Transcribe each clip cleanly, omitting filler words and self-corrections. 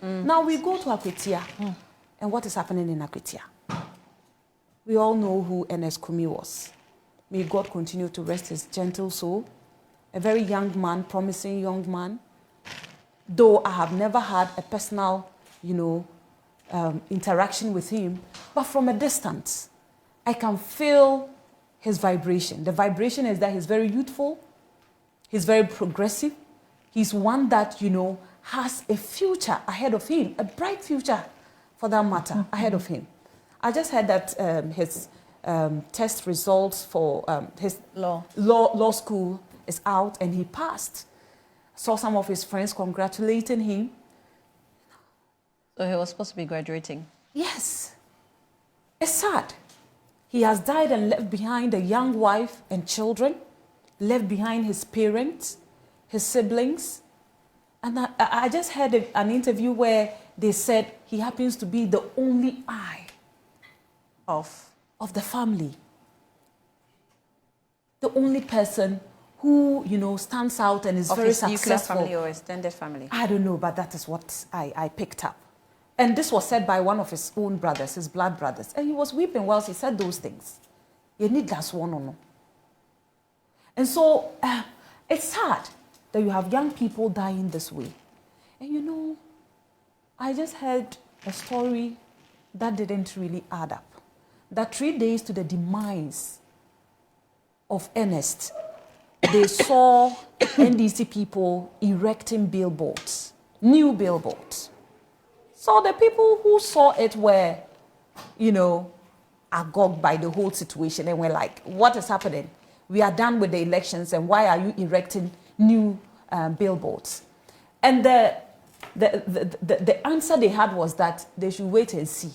Now we go to Akwatia, and what is happening in Akwatia? We all know who Ernest Kumi was. May God continue to rest his gentle soul. A very young man, promising young man. Though I have never had a personal, interaction with him, but from a distance, I can feel his vibration. The vibration is that he's very youthful, he's very progressive, he's one that, has a future ahead of him, a bright future for that matter, ahead of him. I just heard that his test results for his law school is out and he passed. Saw some of his friends congratulating him. So he was supposed to be graduating? Yes. It's sad. He has died and left behind a young wife and children, left behind his parents, his siblings. And I just heard an interview where they said he happens to be the only eye of the family. The only person who, stands out and is very successful. Of his nuclear family or extended family? I don't know, but that is what I picked up. And this was said by one of his own brothers, his blood brothers. And he was weeping whilst he said those things. You need that one or no. And so it's sad that you have young people dying this way. And I just heard a story that didn't really add up. That 3 days to the demise of Ernest, they saw NDC people erecting billboards, new billboards. So the people who saw it were, agog by the whole situation and were like, what is happening? We are done with the elections and why are you erecting new billboards? And the answer they had was that they should wait and see.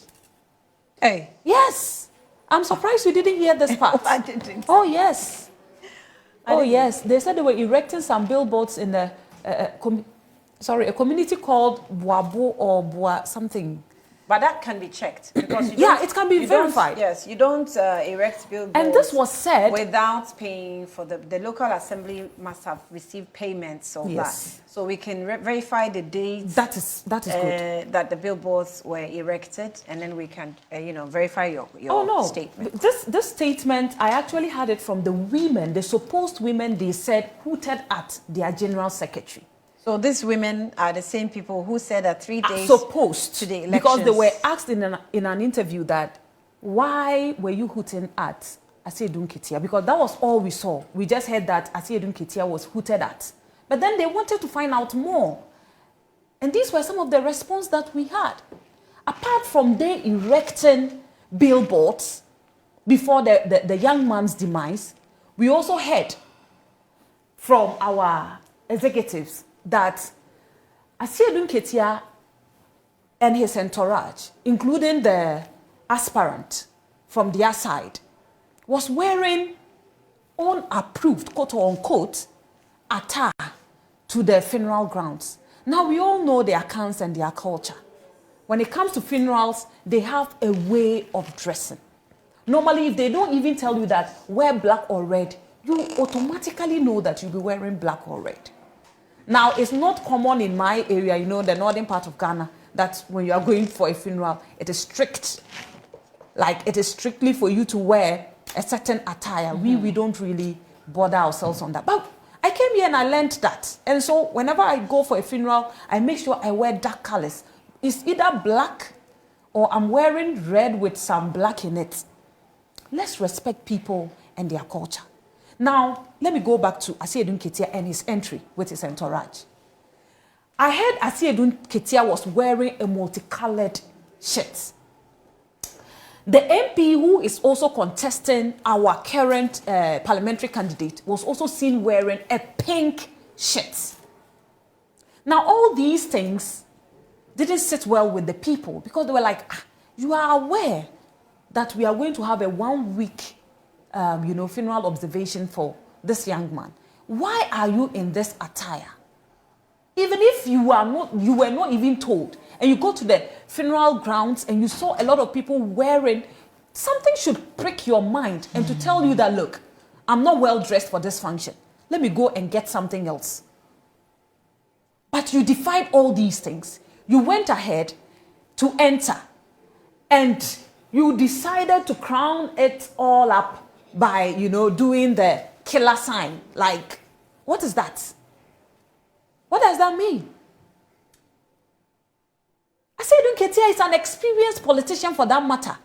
Hey. Yes. I'm surprised you didn't hear this part. I didn't. Oh, yes. Yes. They said they were erecting some billboards in a community called Boabo or Boa something. But that can be checked. Because it can be verified. Yes, you don't erect billboards. And this was said without paying for the local assembly must have received payments of that. So we can verify the dates. That is good. That the billboards were erected, and then we can verify your statement. This statement, I actually had it from the women, the supposed women. They said hooted at their general secretary. So these women are the same people who said that 3 days supposed to the elections. Because they were asked in an interview that, why were you hooting at Asiedu Nketia? Because that was all we saw. We just heard that Asiedu Nketia was hooted at. But then they wanted to find out more. And these were some of the response that we had. Apart from they erecting billboards before the young man's demise, we also heard from our executives that Asiedu Nketia and his entourage, including the aspirant from their side, was wearing unapproved, quote-unquote, attire to the funeral grounds. Now, we all know their accounts and their culture. When it comes to funerals, they have a way of dressing. Normally, if they don't even tell you that wear black or red, you automatically know that you'll be wearing black or red. Now, it's not common in my area, the northern part of Ghana, that when you are going for a funeral, it is strict. Like, it is strictly for you to wear a certain attire. We don't really bother ourselves on that. But I came here and I learned that. And so whenever I go for a funeral, I make sure I wear dark colors. It's either black or I'm wearing red with some black in it. Let's respect people and their culture. Now, let me go back to Asiedu Nketia and his entry with his entourage. I heard Asiedu Nketia was wearing a multicolored shirt. The MP who is also contesting our current parliamentary candidate was also seen wearing a pink shirt. Now, all these things didn't sit well with the people because they were like, you are aware that we are going to have a 1 week funeral observation for this young man. Why are you in this attire? Even if you were not even told, and you go to the funeral grounds and you saw a lot of people wearing, something should prick your mind and to tell you that, look, I'm not well dressed for this function. Let me go and get something else. But you defied all these things. you went ahead to enter and you decided to crown it all up by, you know, doing the killer sign. Like, what is that? What does that mean? Asiedu Nketia is an experienced politician for that matter.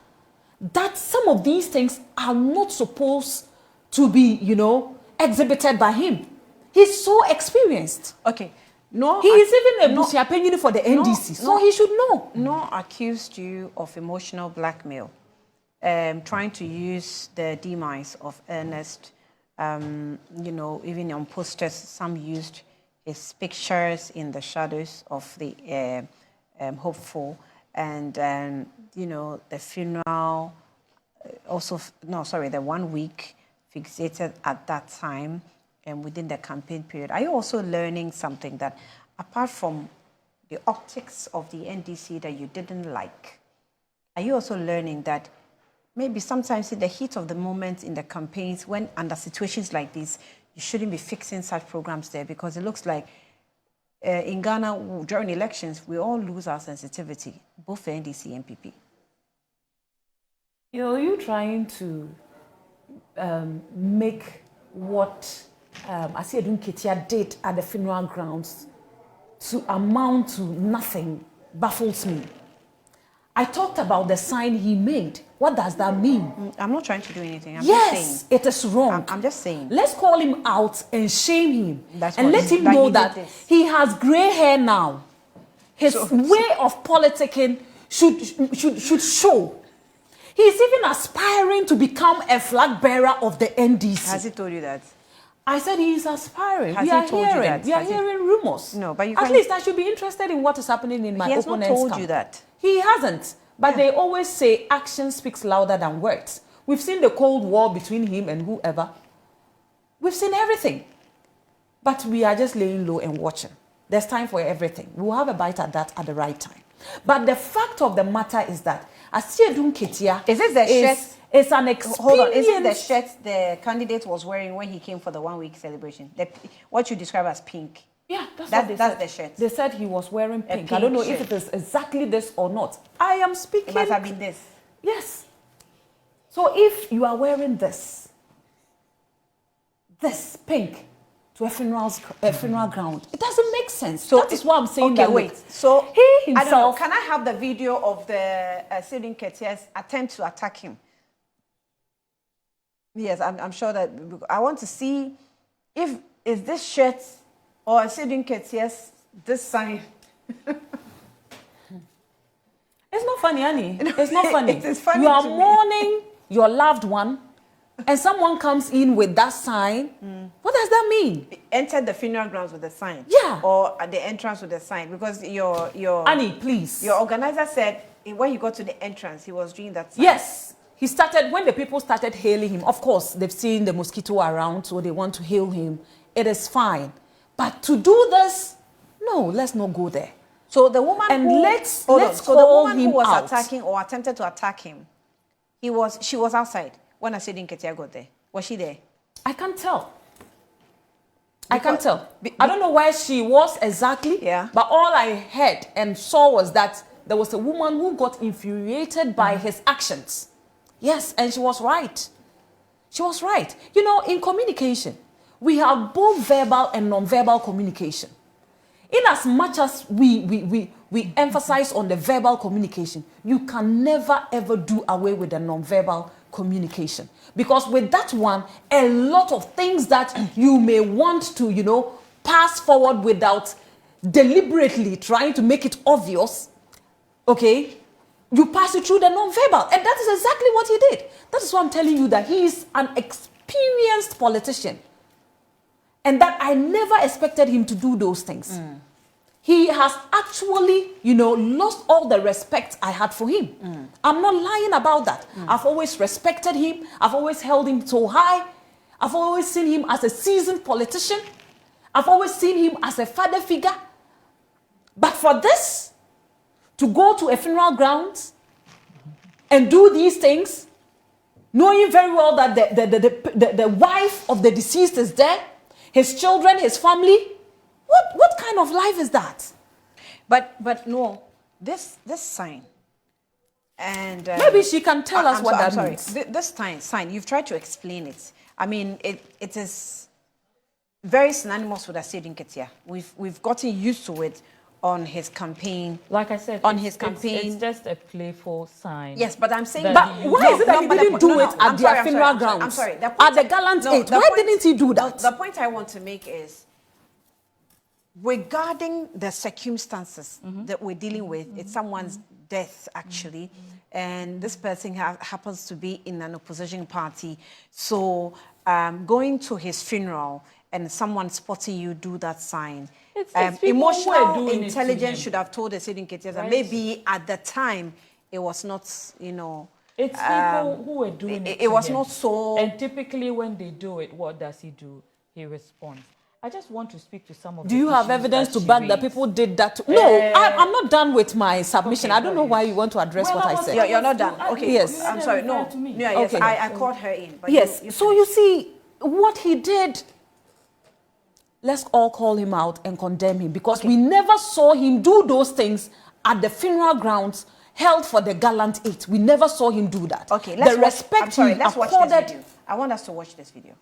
That some of these things are not supposed to be, you know, exhibited by him. He's so experienced. Okay. No, he is even a busiapenyin for the NDC, so he should know. No accused you of emotional blackmail, trying to use the demise of Ernest. You know, even on posters, some used his pictures in the shadows of the hopeful, and you know, the funeral. Also, no, sorry, the 1 week fixated at that time. And within the campaign period, are you also learning something that, apart from the optics of the NDC that you didn't like, are you also learning that maybe sometimes in the heat of the moment in the campaigns, when under situations like this, you shouldn't be fixing such programs there, because it looks like in Ghana, during elections, we all lose our sensitivity, both the NDC and NPP. You know, you're trying to make what Asiedu Nketia did at the funeral grounds to amount to nothing baffles me. I talked about the sign he made. What does that mean? I'm not trying to do anything. I'm yes, just saying. it is wrong. I'm just saying. Let's call him out and shame him. And let him know that he has gray hair now. His way of politicking should show. He's even aspiring to become a flag bearer of the NDC. Has he told you that? I said he's aspiring. Has he told you that? We are hearing rumors. No, but you at least I should be interested in what is happening in my opponent's camp. He has not told you that. He hasn't. But they always say action speaks louder than words. We've seen the Cold War between him and whoever. We've seen everything. But we are just laying low and watching. There's time for everything. We'll have a bite at that at the right time. But the fact of the matter is that Asiedu Nketia is this the shirt? It's an experience. Hold on. Is it the shirt the candidate was wearing when he came for the 1 week celebration? What you describe as pink? Yeah, that's the shirt. They said he was wearing pink. I don't know if it is exactly this or not. I am speaking. It must have been this. Yes. So if you are wearing this pink to a funeral ground, it doesn't make sense. So that is what I'm saying. Okay, wait. So he himself. I don't know, can I have the video of the Asiedu Nketia's attempt to attack him? Yes, I'm sure that I want to see if is this shirt or Asiedu Nketia's this sign. It's not funny, Annie. It's not funny. It is funny. You are mourning your loved one, and someone comes in with that sign. What does that mean? Entered the funeral grounds with a sign. Yeah. Or at the entrance with a sign, because your Annie, please. Your organizer said when he got to the entrance, he was doing that sign. Yes. He started, when the people started hailing him, of course, they've seen the mosquito around, so they want to hail him. It is fine. But to do this, no, let's not go there. So the woman let's call him who was out. attacking or attempted to attack him, she was outside when Asiedu Nketia got there. Was she there? I can't tell. I can't tell. I don't know where she was exactly, but all I heard and saw was that there was a woman who got infuriated by his actions. Yes, and she was right. She was right. You know, in communication, we have both verbal and non-verbal communication. In as much as we emphasize on the verbal communication, you can never ever do away with the non-verbal communication. Because with that one, a lot of things that you may want to, you know, pass forward without deliberately trying to make it obvious, okay, you pass it through the non-verbal. And that is exactly what he did. That is why I'm telling you that he is an experienced politician. And that I never expected him to do those things. He has actually, you know, lost all the respect I had for him. I'm not lying about that. I've always respected him. I've always held him so high. I've always seen him as a seasoned politician. I've always seen him as a father figure. But for this, to go to a funeral ground and do these things, knowing very well that the wife of the deceased is there, his children, his family, what kind of life is that? But no, this sign. And maybe she can tell us what that means. This sign, you've tried to explain it. I mean, it is very synonymous with Asiedu Nketia. We've gotten used to it on his campaign. Like I said, on his campaign, it's just a playful sign. Yes, but I'm saying, but why is it that he didn't do it at their funeral grounds? I'm sorry. At the Gallant 8, why didn't he do that? The point I want to make is, regarding the circumstances that we're dealing with, it's someone's death actually, and this person happens to be in an opposition party. So going to his funeral and someone spotting you do that sign, emotional intelligence should have told Asiedu Nketia that maybe at the time it was not, you know. It's people who were doing it. It was not so. And typically when they do it, what does he do? He responds. I just want to speak to some of Do you have evidence to back that people did that? No, I'm not done with my submission. Okay, I don't know why you want to address what I said. You're not done. Okay. Yes. I'm sorry. No. Yeah, yes. Okay. I called her in. But yes. So you see, what he did, let's all call him out and condemn him, because we never saw him do those things at the funeral grounds held for the Gallant 8. We never saw him do that. Okay. Let's watch this video. I want us to watch this video.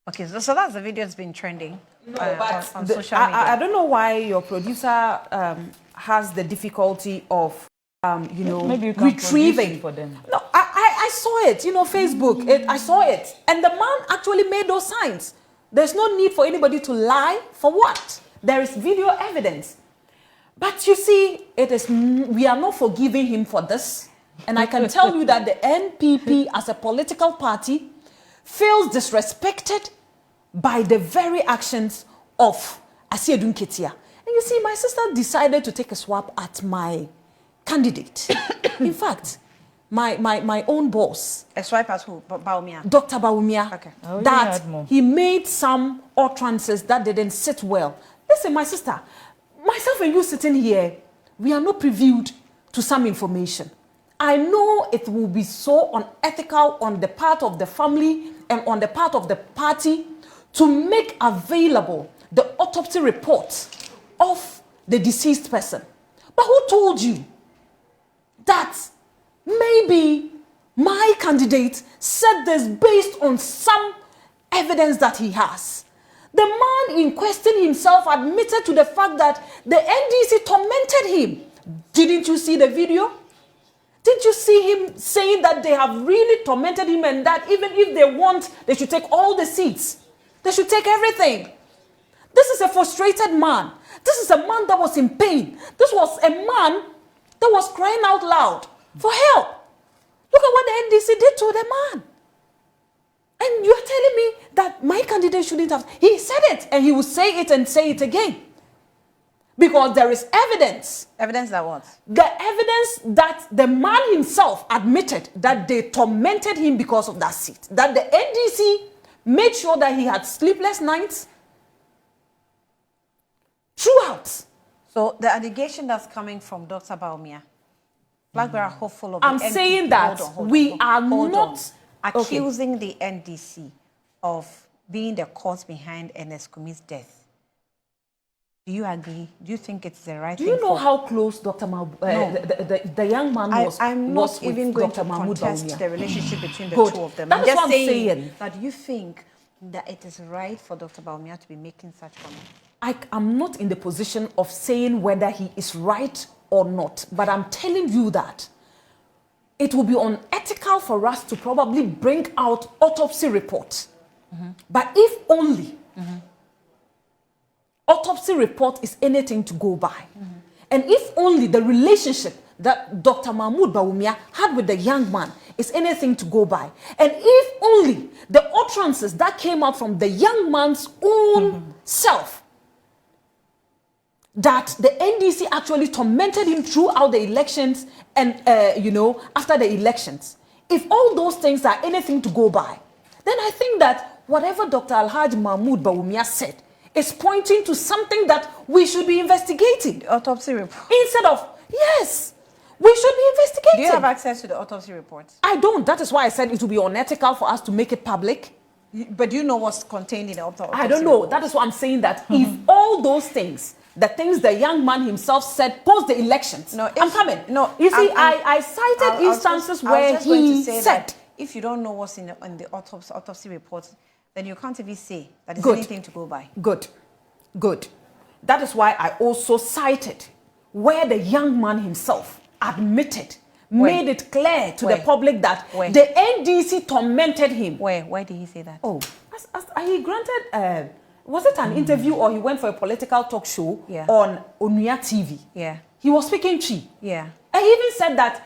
Okay, so that's the video that's been trending on social media. I don't know why your producer has the difficulty of, maybe you can retrieving for them. No, I saw it, Facebook. I saw it. And the man actually made those signs. There's no need for anybody to lie. For what? There is video evidence. But you see, we are not forgiving him for this. And I can tell you that the NPP as a political party feels disrespected by the very actions of Asiedu Nketia. And you see, my sister decided to take a swap at my candidate. In fact, my own boss. A swipe at who? Baumia? Dr. Baumia. Okay. That he made some utterances that didn't sit well. Listen, my sister, myself and you sitting here, we are not previewed to some information. I know it will be so unethical on the part of the family and on the part of the party to make available the autopsy report of the deceased person. But who told you that maybe my candidate said this based on some evidence that he has? The man in question himself admitted to the fact that the NDC tormented him. Didn't you see the video? Did you see him saying that they have really tormented him and that even if they want, they should take all the seats? They should take everything. This is a frustrated man. This is a man that was in pain. This was a man that was crying out loud for help. Look at what the NDC did to the man. And you're telling me that my candidate shouldn't have. He said it and he will say it and say it again. Because there is evidence. Evidence that what? The evidence that the man himself admitted that they tormented him because of that seat. That the NDC made sure that he had sleepless nights throughout. So the allegation that's coming from Dr. Baumia, like we are hopeful of. I'm saying that we are not accusing the NDC of being the cause behind Ernest Kumi's death. Do you agree? Do you think it's the right Do thing? you know how close Dr. The young man was? I'm was not with even going Dr. to Mahmoud contest Bawumia? the relationship between the Good. two of them. That I'm is just what I'm saying saying. that you think that it is right for Dr. Bawumia to be making such comments. I am not in the position of saying whether he is right or not, but I'm telling you that it will be unethical for us to probably bring out autopsy reports. But if only autopsy report is anything to go by, and if only the relationship that Dr. Mahmoud Bawumia had with the young man is anything to go by, and if only the utterances that came out from the young man's own self, that the NDC actually tormented him throughout the elections and, after the elections. If all those things are anything to go by, then I think that whatever Dr. Alhaji Mahmoud Bawumia said is pointing to something that we should be investigating. The autopsy report. Instead of, yes, we should be investigating. Do you have access to the autopsy reports? I don't. That is why I said it would be unethical for us to make it public. But do you know what's contained in the autopsy I don't know. report? That is why I'm saying that if all those things, the things the young man himself said post the elections, No, I'm coming. No, you see, I cited instances where he said that if you don't know what's in the autopsy report, then you can't even say that there's Good. anything to go by. Good. That is why I also cited where the young man himself admitted, made it clear to the public that the NDC tormented him. Where did he say that? Oh, he granted, was it an interview or he went for a political talk show on Onuya TV? Yeah. He was speaking Chi. Yeah. And he even said that,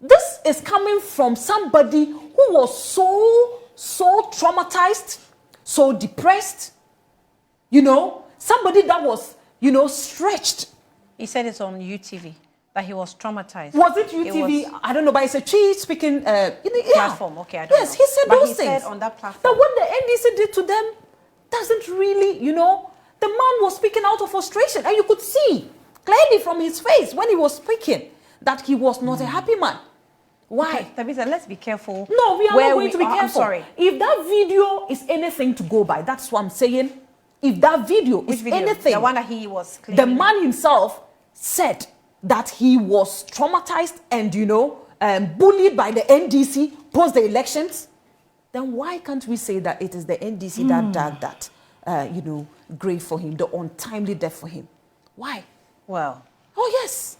this is coming from somebody who was so traumatized, so depressed, somebody that was, stretched. He said it's on UTV, that he was traumatized. Was it UTV? I don't know, but it's a Chi speaking platform. Okay, I don't know. Yes, he said those things. Said on that platform. But what the NDC did to them doesn't really, the man was speaking out of frustration, and you could see clearly from his face when he was speaking that he was not a happy man. Why? Okay, Tabitha, let's be careful. No, we are not going to be careful. I'm sorry. If that video is anything to go by, that's what I'm saying. If that video is anything, the one that he was claiming. The man himself said that he was traumatized and, bullied by the NDC post the elections. Then why can't we say that it is the NDC that dug that, grave for him, the untimely death for him? Why? Well. Oh, yes.